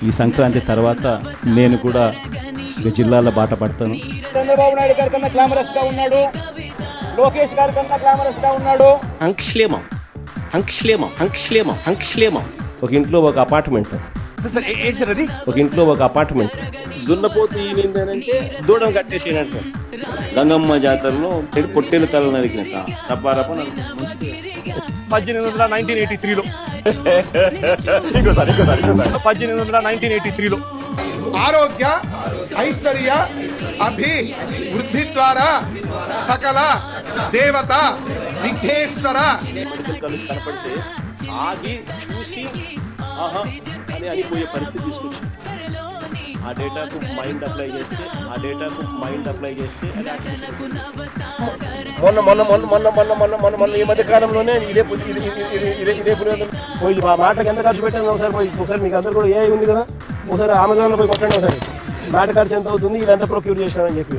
ఈ సంక్రాంతి తర్వాత నేను కూడా ఇక జిల్లాల బాట పడతాను. చంద్రబాబు నాయుడు గారి కన్నా గ్లామరస్ గా ఉన్నాడు, లోకేష్ గారి కన్నా గ్లామరస్ గా ఉన్నాడు. అంక్షేమం అంక్షేమం అంక్షేమం అంక్షేమం. ఒక ఇంట్లో ఒక అపార్ట్మెంట్, ఒక ఇంట్లో ఒక అపార్ట్మెంట్. దున్నపోతు ఈనిందనంటే దూడం కట్టేసేయండి. గంగమ్మ జాతరలో పొట్టేలు తల నరికినట్ట రప్పారప్ప 1983లో 1983లో ఆరోగ్య ఐశ్వర్య అభివృద్ధి ద్వారా సకల దేవత విఘ్నేశ్వర మెడికల్ కాలేజ్ కనపడితే ఆగి చూసి ఆహా అని అయిపోయే పరిస్థితి తీసుకొచ్చింది. ఆ డేటాకు మైండ్ అప్లై చేస్తే అది మొన్న ఈ మధ్య కాలంలోనే ఇదే పోయి ఆ మాటకి ఎంత ఖర్చు పెట్టాను ఒకసారి మీకు అందరు కూడా ఏ ఉంది కదా, ఒకసారి అమెజాన్లో పోయి కొట్టండి, ఒకసారి మాట ఖర్చు ఎంత అవుతుంది, ఇది ఎంత ప్రొక్యూర్ చేసినారని చెప్పి.